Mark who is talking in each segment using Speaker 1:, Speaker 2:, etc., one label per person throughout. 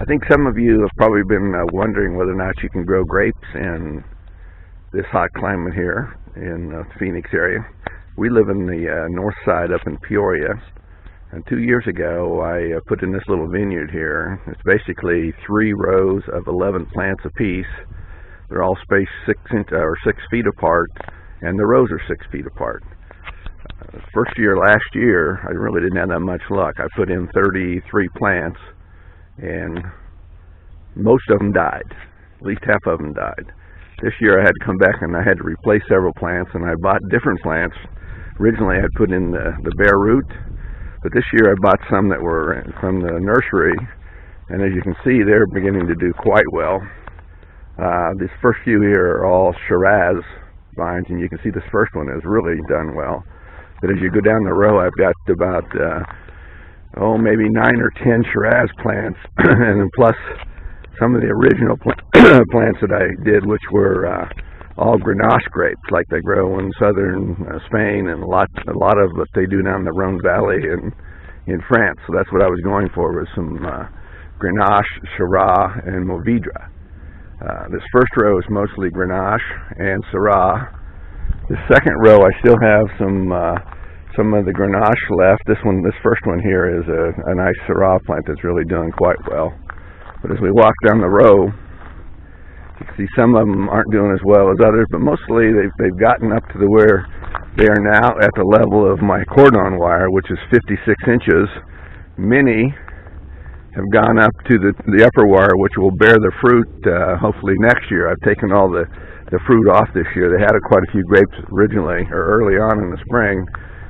Speaker 1: I think some of you have probably been wondering whether or not you can grow grapes in this hot climate here in the Phoenix area. We live in the north side up in Peoria, and 2 years ago I put in this little vineyard here. It's basically 3 rows of 11 plants apiece. They're all spaced 6 feet apart, and the rows are 6 feet apart. First year last year I really didn't have that much luck. I put in 33 plants and most of them died. At least half of them died. This year I had to come back and I had to replace several plants, and I bought different plants. Originally I had put in the bare root, but this year I bought some that were from the nursery, and as you can see they're beginning to do quite well. These first few here are all Shiraz vines, and you can see this first one has really done well. But as you go down the row, I've got about maybe 9 or 10 Shiraz plants, and then plus some of the original plants that I did, which were all Grenache grapes, like they grow in southern Spain, and a lot of what they do down in the Rhone Valley in France. So that's what I was going for, was some Grenache, Syrah, and Mourvedre. This first row is mostly Grenache and Syrah. The second row I still have some of the Grenache left. This first one here is a nice Syrah plant that's really doing quite well. But as we walk down the row, you can see some of them aren't doing as well as others, but mostly they've gotten up to where they are now at the level of my cordon wire, which is 56 inches. Many have gone up to the upper wire, which will bear the fruit hopefully next year. I've taken all the fruit off this year. They had quite a few grapes originally, or early on in the spring,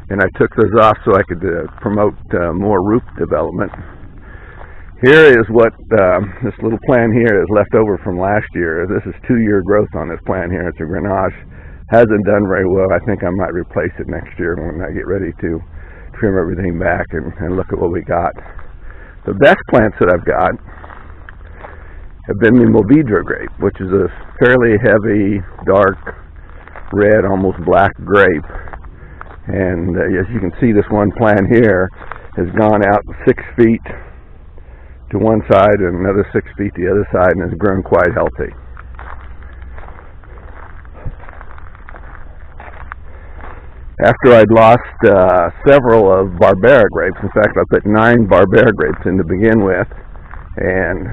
Speaker 1: and I took those off so I could promote more root development. Here is what this little plant here is left over from last year. This is 2-year growth on this plant here. It's a Grenache. Hasn't done very well. I think I might replace it next year when I get ready to trim everything back and look at what we got. The best plants that I've got have been the Mourvedre grape, which is a fairly heavy, dark red, almost black grape. And as you can see, this one plant here has gone out 6 feet to one side and another 6 feet the other side, and has grown quite healthy. After I'd lost several of Barbera grapes, in fact I put 9 Barbera grapes in to begin with, and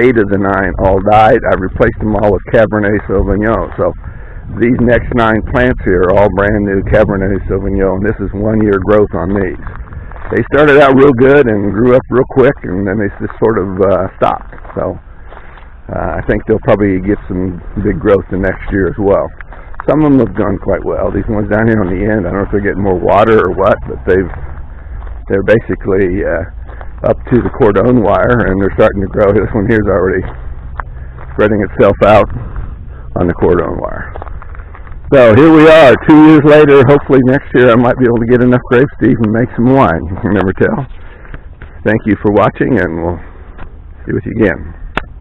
Speaker 1: 8 of the 9 all died. I replaced them all with Cabernet Sauvignon. So these next 9 plants here are all brand new Cabernet Sauvignon, and this is 1-year growth on these. They started out real good and grew up real quick, and then they just sort of stopped. So I think they'll probably get some big growth the next year as well. Some of them have done quite well. These ones down here on the end, I don't know if they're getting more water or what, but they're basically up to the cordon wire, and they're starting to grow. This one here is already spreading itself out on the cordon wire. So here we are, 2 years later. Hopefully next year I might be able to get enough grapes to even make some wine. You can never tell. Thank you for watching, and we'll see with you again.